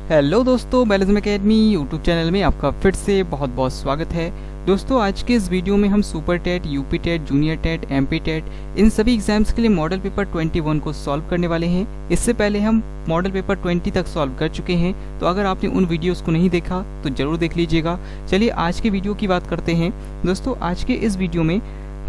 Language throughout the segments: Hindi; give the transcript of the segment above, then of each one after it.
हेलो दोस्तों, बैलिज्म एकेडमी यूट्यूब चैनल में आपका फिर से बहुत बहुत स्वागत है। दोस्तों, आज के इस वीडियो में हम super TET, UP TET, junior TET, MP TET इन सभी एग्जाम्स के लिए मॉडल पेपर 21 को सॉल्व करने वाले हैं। इससे पहले हम मॉडल पेपर 20 तक सॉल्व कर चुके हैं, तो अगर आपने उन वीडियोस को नहीं देखा तो जरूर देख लीजिएगा। चलिए आज के वीडियो की बात करते हैं। दोस्तों, आज के इस वीडियो में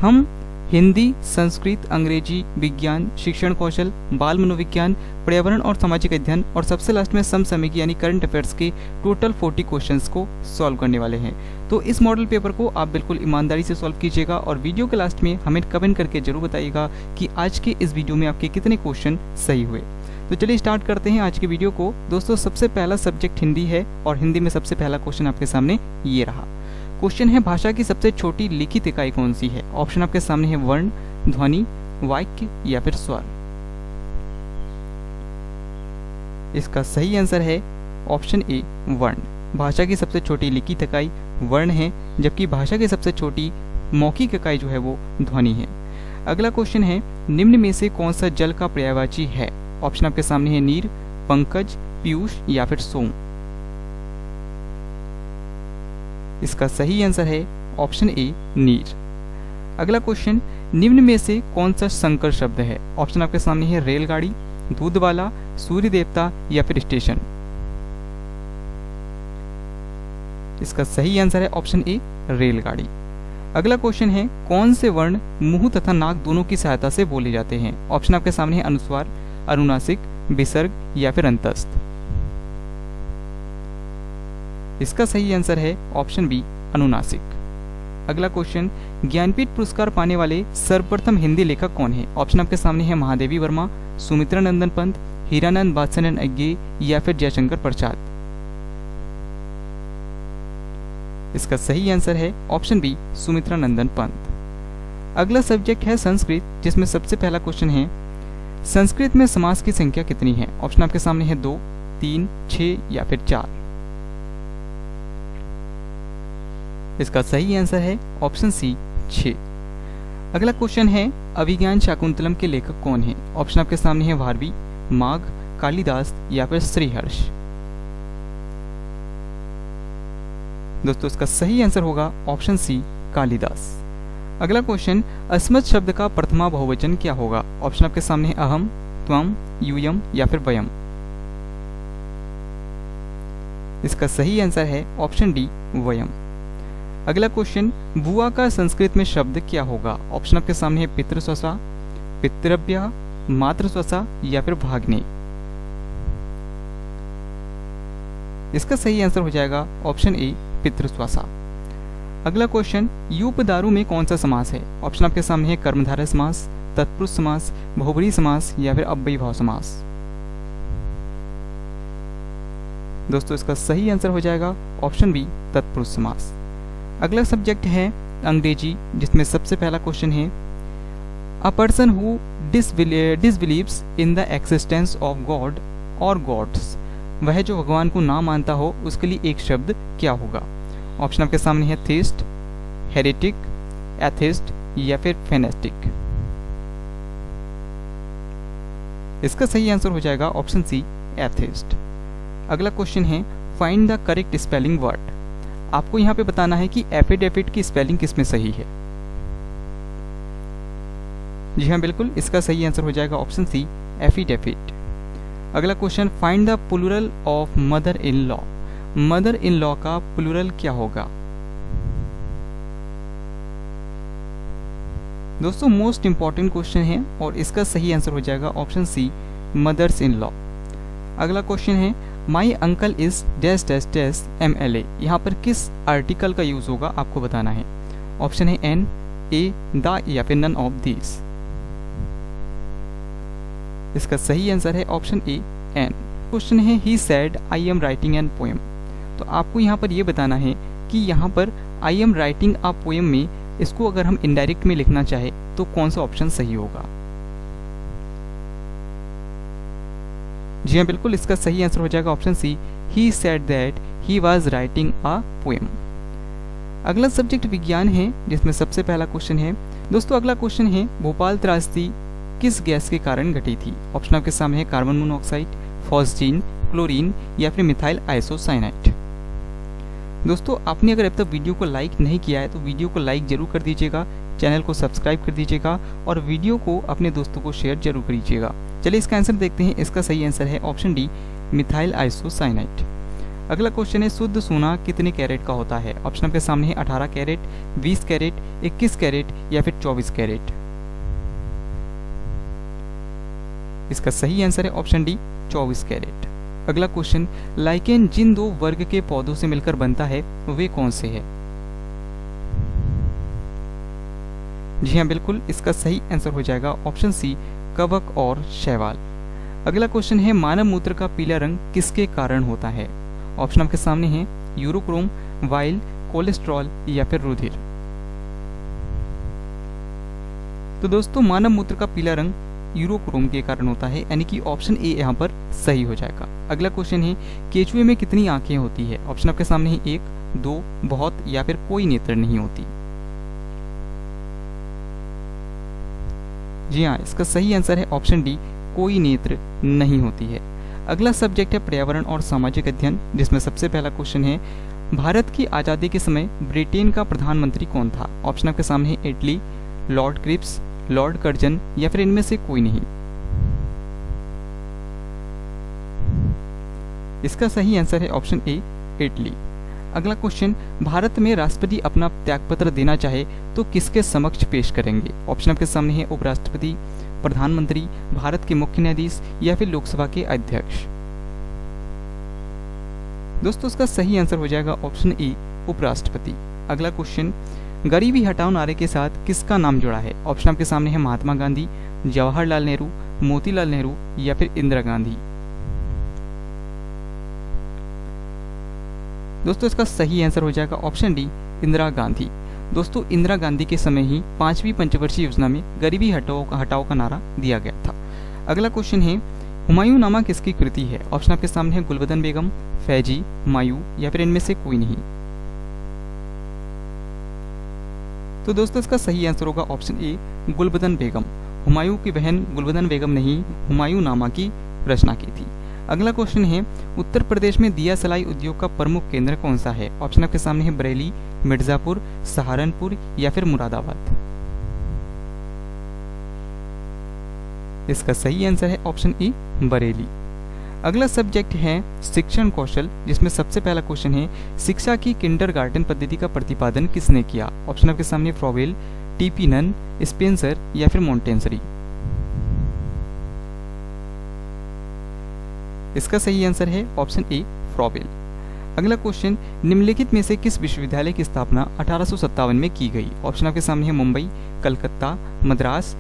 हम हिंदी, संस्कृत, अंग्रेजी, विज्ञान, शिक्षण कौशल, बाल मनोविज्ञान, पर्यावरण और सामाजिक अध्ययन और सबसे लास्ट में समसामयिक यानी करंट अफेयर्स के टोटल 40 क्वेश्चंस को सॉल्व करने वाले हैं। तो इस मॉडल पेपर को आप बिल्कुल ईमानदारी से सॉल्व कीजिएगा और वीडियो के लास्ट में हमें कमेंट करके जरूर बताइएगा कि आज के इस वीडियो में आपके कितने क्वेश्चन सही हुए। तो चलिए स्टार्ट करते हैं आज के वीडियो को। दोस्तों, सबसे पहला सब्जेक्ट हिंदी है और हिंदी में सबसे पहला क्वेश्चन आपके सामने ये रहा। क्वेश्चन है, भाषा की सबसे छोटी लिखित इकाई कौन सी है? ऑप्शन आपके सामने है वर्ण, ध्वनि, वाक्य या फिर स्वर। इसका सही आंसर है ऑप्शन ए, वर्ण। भाषा की सबसे छोटी लिखित इकाई वर्ण है, जबकि भाषा की सबसे छोटी मौखिक इकाई जो है वो ध्वनि है। अगला क्वेश्चन है, निम्न में से कौन सा जल का पर्यायवाची है? ऑप्शन आपके सामने है नीर, पंकज, पीयूष या फिर सोम। इसका सही आंसर है ऑप्शन ए, नीर। अगला क्वेश्चन, निम्न में से कौन सा संकर शब्द है? ऑप्शन आपके सामने है रेलगाड़ी, दूध वाला, सूर्य देवता या फिर स्टेशन। इसका सही आंसर है ऑप्शन ए, रेलगाड़ी। अगला क्वेश्चन है, कौन से वर्ण मुंह तथा नाक दोनों की सहायता से बोले जाते हैं? ऑप्शन आपके सामने है अनुस्वार, अनुनासिक, विसर्ग या फिर अंतस्थ। इसका सही आंसर है ऑप्शन बी, अनुनासिक। अगला क्वेश्चन, ज्ञानपीठ पुरस्कार पाने वाले सर्वप्रथम हिंदी लेखक कौन है? ऑप्शन आपके सामने है महादेवी वर्मा, सुमित्रा नंदन पंत, हीरानंद वात्स्यायन अज्ञे या फिर जयशंकर प्रसाद। इसका सही आंसर है ऑप्शन बी, सुमित्रा नंदन पंत। अगला सब्जेक्ट है संस्कृत, जिसमें सबसे पहला क्वेश्चन है, संस्कृत में समास की संख्या कितनी है? ऑप्शन आपके सामने है 2, 3, 6 या फिर 4। इसका सही आंसर है ऑप्शन सी, 6। अगला क्वेश्चन है, अभिज्ञान शाकुंतलम के लेखक कौन है? ऑप्शन आपके सामने है भारवी, माघ, कालिदास या फिर श्रीहर्ष। दोस्तों, इसका सही आंसर होगा ऑप्शन सी, कालिदास। अगला क्वेश्चन, अस्मत् शब्द का प्रथमा बहुवचन क्या होगा? ऑप्शन आपके सामने है अहम, त्वम, यूयम या फिर वयम। इसका सही आंसर है ऑप्शन डी, वयम। अगला क्वेश्चन, बुआ का संस्कृत में शब्द क्या होगा? ऑप्शन आपके सामने है पितृस्वसा, पितृव्या, मातृस्वसा या फिर भाग्ने। इसका सही आंसर हो जाएगा ऑप्शन ए, पितृस्वसा। अगला क्वेश्चन, यूपदारु में कौन सा समास है? ऑप्शन आपके सामने है कर्मधारय समास, तत्पुरुष समास, बहुब्रीहि समास या फिर अव्ययीभाव समास। दोस्तों, इसका सही आंसर हो जाएगा ऑप्शन बी, तत्पुरुष समास। अगला सब्जेक्ट है अंग्रेजी, जिसमें सबसे पहला क्वेश्चन है, a person who disbelieves in the existence of god और गॉड्स। वह जो भगवान को ना मानता हो उसके लिए एक शब्द क्या होगा? ऑप्शन आपके सामने है थीस्ट, हेरेटिक, एथिस्ट या फिर फेनेस्टिक। इसका सही आंसर हो जाएगा ऑप्शन सी, एथिस्ट। अगला क्वेश्चन है, find the correct spelling word. आपको यहाँ पे बताना है कि एफिडेविट की स्पेलिंग किसमें सही है। जी हाँ, बिल्कुल, इसका सही आंसर हो जाएगा ऑप्शन सी, एफिडेविट। अगला question, find the plural of mother in law. Mother in law का प्लूरल क्या होगा? दोस्तों, मोस्ट इंपॉर्टेंट क्वेश्चन है और इसका सही आंसर हो जाएगा option C, mothers in law. अगला क्वेश्चन है, my uncle is dash dash dash MLA। यहाँ पर किस आर्टिकल का यूज होगा आपको बताना है। ऑप्शन है एन, ए, द या फिर नन ऑफ दीज। इसका सही आंसर है ऑप्शन ए, एन। क्वेश्चन है, he said I am writing an poem. तो आपको यहाँ पर यह बताना है कि यहाँ पर I am writing a poem में इसको अगर हम इनडायरेक्ट में लिखना चाहे तो कौन सा ऑप्शन सही होगा? जी हाँ, बिल्कुल, इसका सही आंसर हो जाएगा option C, he said that he was writing a poem. अगला सब्जेक्ट विज्ञान है, जिसमें सबसे पहला क्वेश्चन है, दोस्तों अगला क्वेश्चन है, भोपाल त्रासदी किस गैस के कारण घटी थी? ऑप्शन आपके सामने है कार्बन मोनोऑक्साइड, फॉस्जीन, क्लोरीन या फिर मिथाइल आइसोसाइनाइड। दोस्तों आपने अगर अब तक वीडियो को लाइक नहीं किया है तो वीडियो को लाइक जरूर कर दीजिएगा, चैनल को सब्सक्राइब कर दीजिएगा और वीडियो को अपने दोस्तों को शेयर जरूर करिएगा। चलिए इसका आंसर देखते हैं। इसका सही आंसर है ऑप्शन डी, मिथाइल आइसोसाइनाइड। अगला क्वेश्चन है शुद्ध सोना कितने कैरेट का होता है? ऑप्शन आपके सामने है 18 कैरेट, 20 कैरेट, 21 कैरेट या फिर 24 कैरेट। इसका सही आंसर है ऑप्शन डी, 24 कैरेट। अगला क्वेश्चन, लाइकेन जिन दो वर्ग के पौधों से मिलकर बनता है वे कौन से है? जी हाँ बिल्कुल, इसका सही आंसर हो जाएगा ऑप्शन सी, कवक और शैवाल। अगला क्वेश्चन है मानव मूत्र का पीला रंग किसके कारण होता है? ऑप्शन आपके सामने है यूरोक्रोम, वाइल, कोलेस्ट्रॉल या फिर रुधिर। तो दोस्तों मानव मूत्र का पीला रंग यूरोक्रोम के कारण होता है, यानी कि ऑप्शन ए यहाँ पर सही हो जाएगा। अगला क्वेश्चन है केचुए में कितनी आंखें होती है? ऑप्शन आपके सामने है 1, 2, बहुत या फिर कोई नेत्र नहीं होती। जी हाँ, इसका सही आंसर है ऑप्शन डी, कोई नेत्र नहीं होती है। अगला सब्जेक्ट है पर्यावरण और सामाजिक अध्ययन, जिसमें सबसे पहला क्वेश्चन है भारत की आजादी के समय ब्रिटेन का प्रधानमंत्री कौन था? ऑप्शन आपके सामने है Italy, Lord Cripps, Lord Curzon या फिर इनमें से कोई नहीं। इसका सही आंसर है ऑप्शन ए, इटली। अगला क्वेश्चन, भारत में राष्ट्रपति अपना त्यागपत्र देना चाहे तो किसके समक्ष पेश करेंगे? ऑप्शन आपके सामने है उपराष्ट्रपति, प्रधानमंत्री, भारत के मुख्य न्यायाधीश या फिर लोकसभा के अध्यक्ष। दोस्तों इसका सही आंसर हो जाएगा ऑप्शन ए, उपराष्ट्रपति। अगला क्वेश्चन, गरीबी हटाओ नारे के साथ किसका नाम जुड़ा है? ऑप्शन आपके सामने है महात्मा गांधी, जवाहरलाल नेहरू, मोतीलाल नेहरू या फिर इंदिरा गांधी। दोस्तों इसका सही आंसर हो जाएगा ऑप्शन डी, इंदिरा गांधी। दोस्तों इंदिरा गांधी के समय ही 5वीं पंचवर्षीय योजना में गरीबी हटाओ का नारा दिया गया था। अगला क्वेश्चन है हुमायूं नामा किसकी कृति है? ऑप्शन आपके सामने है गुलबदन बेगम, फैजी, मायू या फिर इनमें से कोई नहीं। तो दोस्तों इसका सही आंसर होगा ऑप्शन ए, गुलबदन बेगम। हुमायूं की बहन गुलबदन बेगम ने ही हुमायूं नामा की रचना की थी। अगला क्वेश्चन है उत्तर प्रदेश में दिया सलाई उद्योग का प्रमुख केंद्र कौन सा है? ऑप्शन आपके सामने है बरेली, मिर्जापुर, सहारनपुर या फिर मुरादाबाद। इसका सही आंसर है ऑप्शन ए, बरेली। अगला सब्जेक्ट है शिक्षण कौशल, जिसमें सबसे पहला क्वेश्चन है शिक्षा की किंडरगार्टन पद्धति का प्रतिपादन किसने किया? ऑप्शन आपके सामने फ्रॉवेल, टीपी नन, स्पेंसर या फिर मोंटेसरी। इसका सही आंसर है ऑप्शन ए, फ्रॉवेल। अगला क्वेश्चन, निम्नलिखित में से किस विश्वविद्यालय की स्थापना 1857 में की गई? ऑप्शन आपके सामने है मुंबई, कलकत्ता, मद्रास।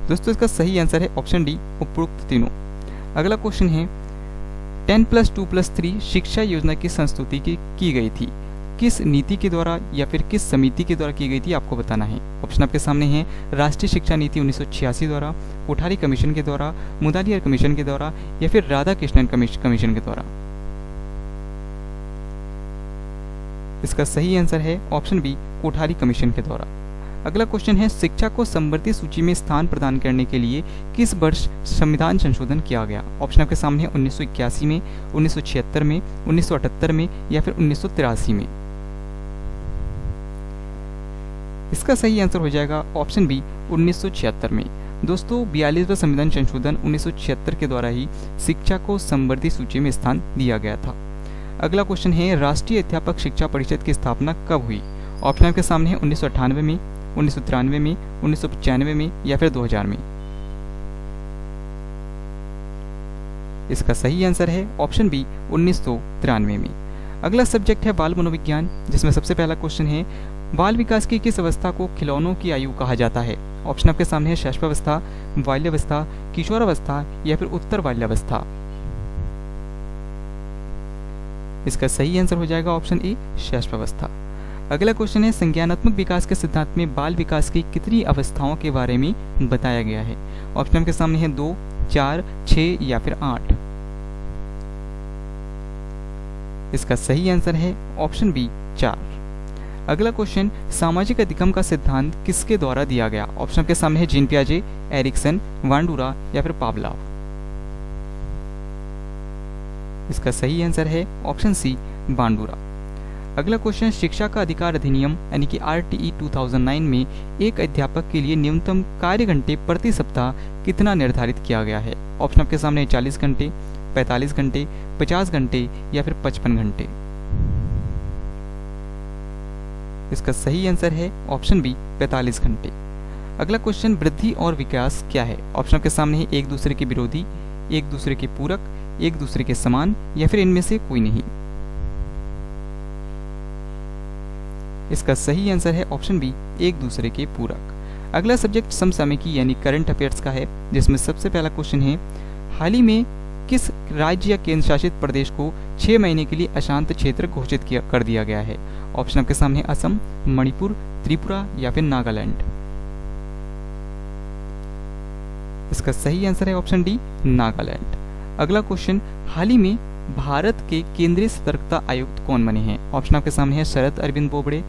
दोस्तों इसका सही आंसर है ऑप्शन डी, उपरोक्त तीनों। अगला क्वेश्चन है 10+2+3 शिक्षा योजना की संस्तुति की गई थी, किस नीति के द्वारा या फिर किस समिति के द्वारा की गई थी आपको बताना है। ऑप्शन आपके सामने है राष्ट्रीय शिक्षा नीति 1986 द्वारा, कोठारी कमीशन के द्वारा, मुदालियर कमीशन के द्वारा या फिर राधा कृष्णन कमीशन के द्वारा। इसका सही आंसर है ऑप्शन बी, कोठारी कमीशन के द्वारा। अगला क्वेश्चन है शिक्षा को समवर्ती सूची में स्थान प्रदान करने के लिए किस वर्ष संविधान संशोधन किया गया? ऑप्शन आपके सामने है 1981 में, 1976 में, 1978 में या फिर 1983 में। इसका सही आंसर हो जाएगा ऑप्शन बी, 1976 में। दोस्तों 42वां संविधान संशोधन 1976 के द्वारा ही शिक्षा को समवर्ती सूची में स्थान दिया गया था। अगला क्वेश्चन है राष्ट्रीय अध्यापक शिक्षा परिषद की स्थापना कब हुई? ऑप्शन आपके सामने है 1998 में, 1993 में, 1995 में या फिर 2000 में। इसका सही आंसर है ऑप्शन बी, 1993 में। अगला सब्जेक्ट है बाल मनोविज्ञान, जिसमें सबसे पहला क्वेश्चन है बाल विकास की किस अवस्था को खिलौनों की आयु कहा जाता है? ऑप्शन आपके सामने है शैशवावस्था, बाल्यावस्था, किशोरावस्था या फिर उत्तर बाल्यावस्था। इसका सही आंसर हो जाएगा ऑप्शन ए, शैशवावस्था। अगला क्वेश्चन है संज्ञानात्मक विकास के सिद्धांत में बाल विकास की कितनी अवस्थाओं के बारे में बताया गया है? ऑप्शन आपके सामने है 2, 4, 6 या फिर 8। इसका सही आंसर है ऑप्शन बी, 4। अगला क्वेश्चन, सामाजिक अधिगम का सिद्धांत किसके द्वारा दिया गया? ऑप्शन के सामने है जीन पियाजे, एरिक्सन, वांडूरा या फिर पावलोव। इसका सही आंसर है ऑप्शन सी, वांडूरा। अगला क्वेश्चन, शिक्षा का अधिकार अधिनियम यानी कि RTE 2009 में एक अध्यापक के लिए न्यूनतम कार्य घंटे प्रति सप्ताह कितना निर्धारित किया गया है? ऑप्शन आपके सामने है 40 घंटे, 45 घंटे, 50 घंटे या फिर 55 घंटे। इसका सही आंसर है ऑप्शन बी, 45 घंटे। अगला क्वेश्चन, वृद्धि और विकास क्या है? ऑप्शन आपके सामने है एक दूसरे के विरोधी, एक दूसरे के पूरक, एक दूसरे के समान या फिर इनमें से कोई नहीं। इसका सही आंसर है ऑप्शन बी, एक दूसरे के पूरक। अगला सब्जेक्ट समसामयिकी यानी करंट अफेयर्स का है, जिसमें सबसे पहला क्वेश्चन है, हाल ही में किस राज्य या केंद्र शासित प्रदेश को 6 महीने के लिए अशांत क्षेत्र घोषित कर दिया गया है? ऑप्शन आपके सामने असम, मणिपुर, त्रिपुरा या फिर नागालैंड। इसका सही आंसर है ऑप्शन डी, नागालैंड। अगला क्वेश्चन, हाल ही में भारत के केंद्रीय सतर्कता आयुक्त कौन बने हैं? ऑप्शन आपके सामने है शरद अरविंद बोबड़े,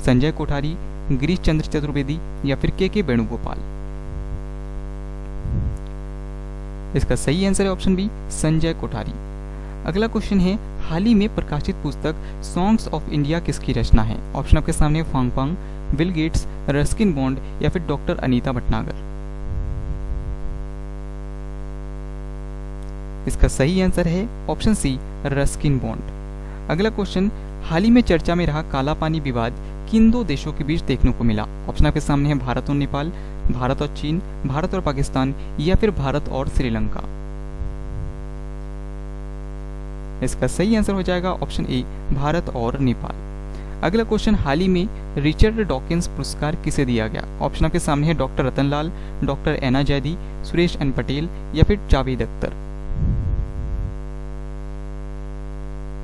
संजय कोठारी, गिरीश चंद्र चतुर्वेदी या फिर के वेणुगोपाल। इसका सही आंसर है ऑप्शन बी, संजय कोठारी। अगला क्वेश्चन है, हाल ही में प्रकाशित पुस्तक सॉन्ग्स ऑफ इंडिया किसकी रचना है? ऑप्शन आपके सामने फांगपांग, बिल गेट्स, रस्किन बॉन्ड या फिर डॉक्टर अनीता भटनागर। इसका सही आंसर है ऑप्शन सी, रस्किन बॉन्ड। अगला क्वेश्चन, हाल ही में चर्चा में रहा काला पानी विवाद किन दो देशों के बीच देखने को मिला? ऑप्शन आपके सामने है भारत और नेपाल, भारत और चीन, भारत और पाकिस्तान या फिर भारत और श्रीलंका। इसका सही आंसर हो जाएगा ऑप्शन ए, भारत और नेपाल। अगला क्वेश्चन, हाल ही में रिचर्ड डॉकिंस पुरस्कार किसे दिया गया? ऑप्शन आपके सामने है डॉक्टर रतन लाल, डॉक्टर ऐना जैदी, सुरेश एन पटेल या फिर जावेद अख्तर।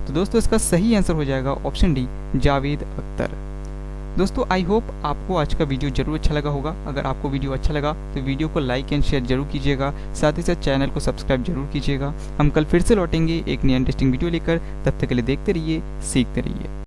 तो दोस्तों इसका सही आंसर हो जाएगा ऑप्शन डी, जावेद अख्तर। दोस्तों आई होप आपको आज का वीडियो जरूर अच्छा लगा होगा। अगर आपको वीडियो अच्छा लगा तो वीडियो को लाइक एंड शेयर जरूर कीजिएगा, साथ ही साथ चैनल को सब्सक्राइब जरूर कीजिएगा। हम कल फिर से लौटेंगे एक नया इंटरेस्टिंग वीडियो लेकर, तब तक के लिए देखते रहिए, सीखते रहिए।